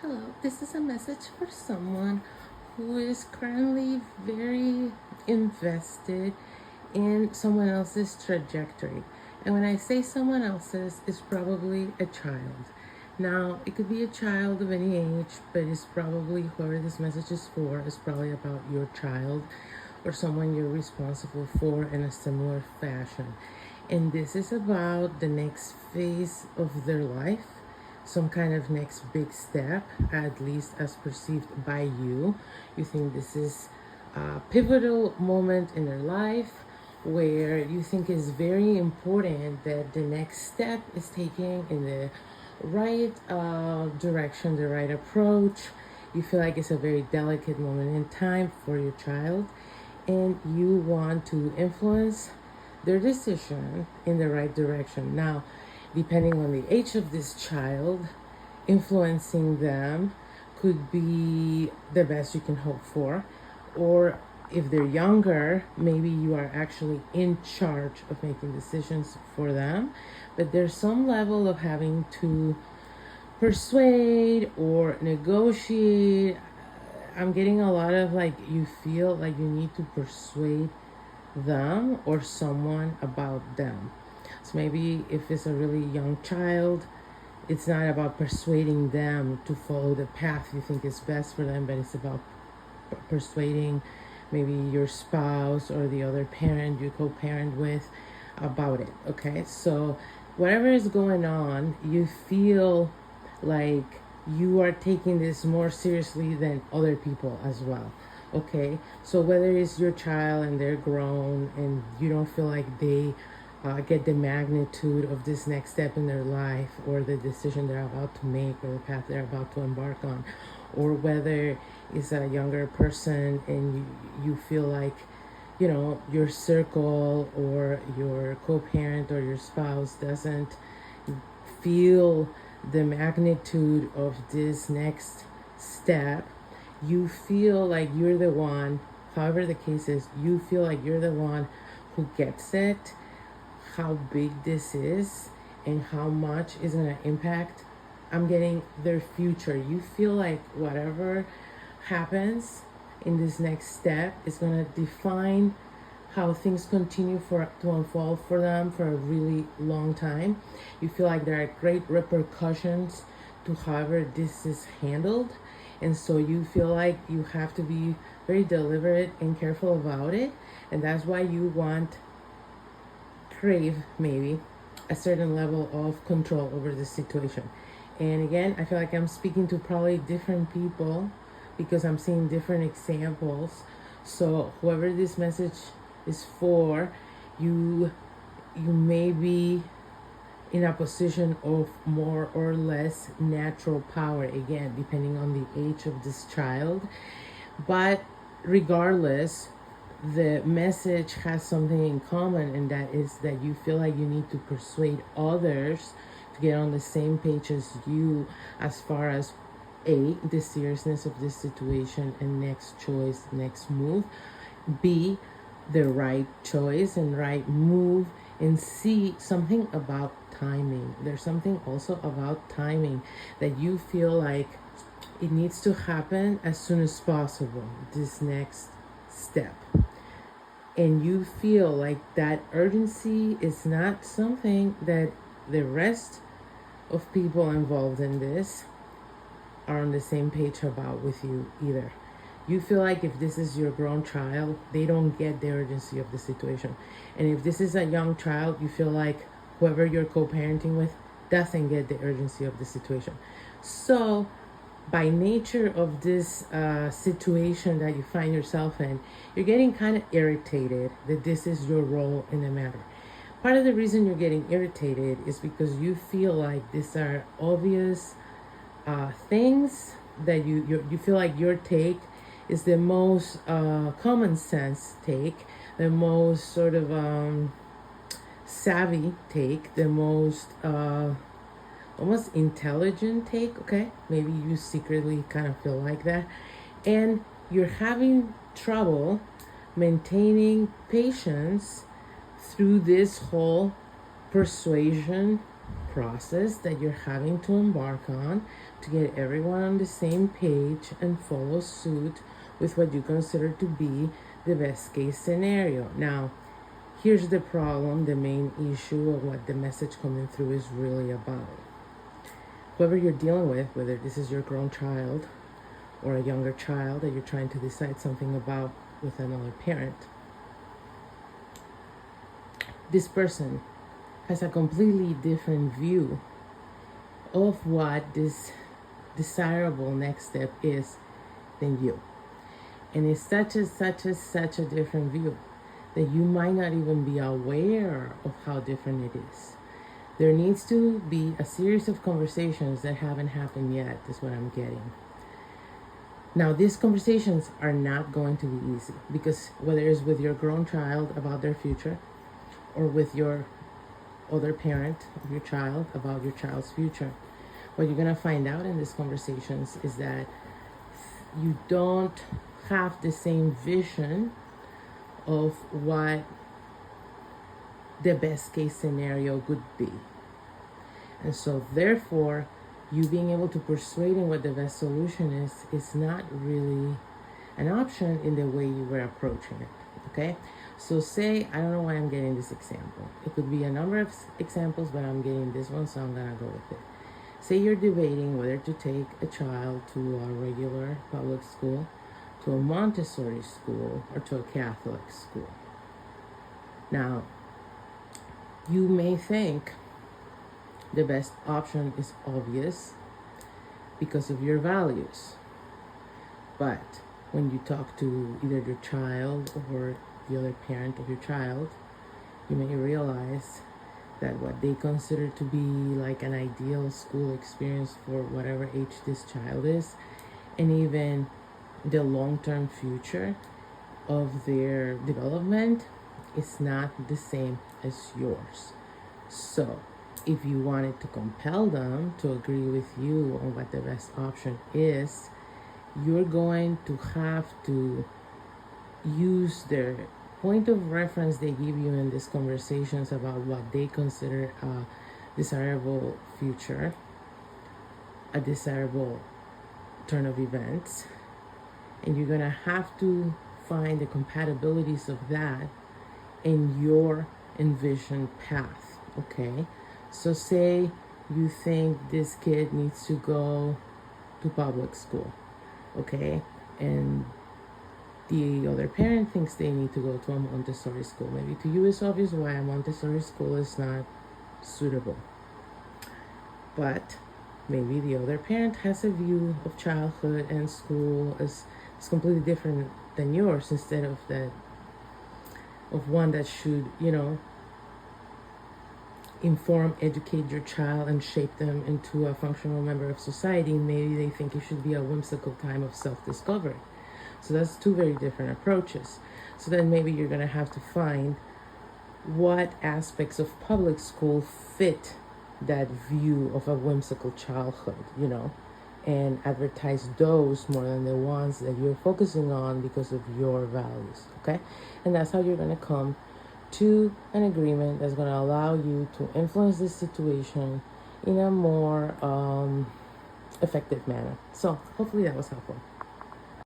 Hello, this is a message for someone who is currently very invested in someone else's trajectory. And when I say someone else's, it's probably a child. Now, it could be a child of any age, but it's probably whoever this message is for, is probably about your child or someone you're responsible for in a similar fashion. And this is about the next phase of their life, some kind of next big step, at least as perceived by you. You think this is a pivotal moment in their life where you think is very important that the next step is taken in the right direction, the right approach. You feel like it's a very delicate moment in time for your child, and you want to influence their decision in the right direction. Now, depending on the age of this child, influencing them could be the best you can hope for. Or if they're younger, maybe you are actually in charge of making decisions for them. But there's some level of having to persuade or negotiate. I'm getting a lot of like, you feel like you need to persuade them or someone about them. So maybe if it's a really young child, it's not about persuading them to follow the path you think is best for them, but it's about persuading maybe your spouse or the other parent you co-parent with about it. Okay, so whatever is going on, you feel like you are taking this more seriously than other people as well. Okay, so whether it's your child and they're grown and you don't feel like they get the magnitude of this next step in their life or the decision they're about to make or the path they're about to embark on, or whether it's a younger person and you feel like, you know, your circle or your co-parent or your spouse doesn't feel the magnitude of this next step. You feel like you're the one, however the case is, you feel like you're the one who gets it, how big this is and how much is going to impact. I'm getting their future. You feel like whatever happens in this next step is going to define how things continue to unfold for them for a really long time. You feel like there are great repercussions to however this is handled, and so you feel like you have to be very deliberate and careful about it, and that's why you crave maybe a certain level of control over the situation. And again, I feel like I'm speaking to probably different people because I'm seeing different examples. So whoever this message is for, you may be in a position of more or less natural power, again depending on the age of this child. But regardless, the message has something in common, and that is that you feel like you need to persuade others to get on the same page as you as far as the seriousness of this situation and next choice, next move, b, the right choice and right move, and c, something about timing. There's something also about timing that you feel like it needs to happen as soon as possible, this next step. And you feel like that urgency is not something that the rest of people involved in this are on the same page about with you either. You feel like if this is your grown child, they don't get the urgency of the situation. And if this is a young child, you feel like whoever you're co-parenting with doesn't get the urgency of the situation. So by nature of this situation that you find yourself in, you're getting kind of irritated that this is your role in the matter. Part of the reason you're getting irritated is because you feel like these are obvious things that you feel like your take is the most common sense take, the most sort of savvy take, the most almost intelligent take. Okay, maybe you secretly kind of feel like that, and you're having trouble maintaining patience through this whole persuasion process that you're having to embark on to get everyone on the same page and follow suit with what you consider to be the best case scenario. Now, here's the problem, the main issue of what the message coming through is really about. Whoever you're dealing with, whether this is your grown child or a younger child that you're trying to decide something about with another parent, this person has a completely different view of what this desirable next step is than you. And it's such a different view that you might not even be aware of how different it is. There needs to be a series of conversations that haven't happened yet, is what I'm getting. Now, these conversations are not going to be easy, because whether it's with your grown child about their future or with your other parent of your child about your child's future, what you're going to find out in these conversations is that you don't have the same vision of what the best case scenario would be. And so therefore, you being able to persuade in what the best solution is not really an option in the way you were approaching it. Okay? So say, I don't know why I'm getting this example. It could be a number of examples, but I'm getting this one, so I'm gonna go with it. Say you're debating whether to take a child to a regular public school, to a Montessori school, or to a Catholic school. Now, you may think the best option is obvious because of your values. But when you talk to either your child or the other parent of your child, you may realize that what they consider to be like an ideal school experience for whatever age this child is, and even the long-term future of their development, is not the same as yours. So if you wanted to compel them to agree with you on what the best option is, you're going to have to use their point of reference they give you in these conversations about what they consider a desirable future, a desirable turn of events, and you're going to have to find the compatibilities of that in your envisioned path. Okay, so say you think this kid needs to go to public school, okay, and the other parent thinks they need to go to a Montessori school. Maybe to you it's obvious why a Montessori school is not suitable, but maybe the other parent has a view of childhood and school as completely different than yours, instead of that of one that should, inform, educate your child, and shape them into a functional member of society. Maybe they think it should be a whimsical time of self-discovery. So that's two very different approaches. So then maybe you're going to have to find what aspects of public school fit that view of a whimsical childhood, and advertise those more than the ones that you're focusing on because of your values, okay? And that's how you're going to come to an agreement that's going to allow you to influence this situation in a more effective manner. So hopefully that was helpful.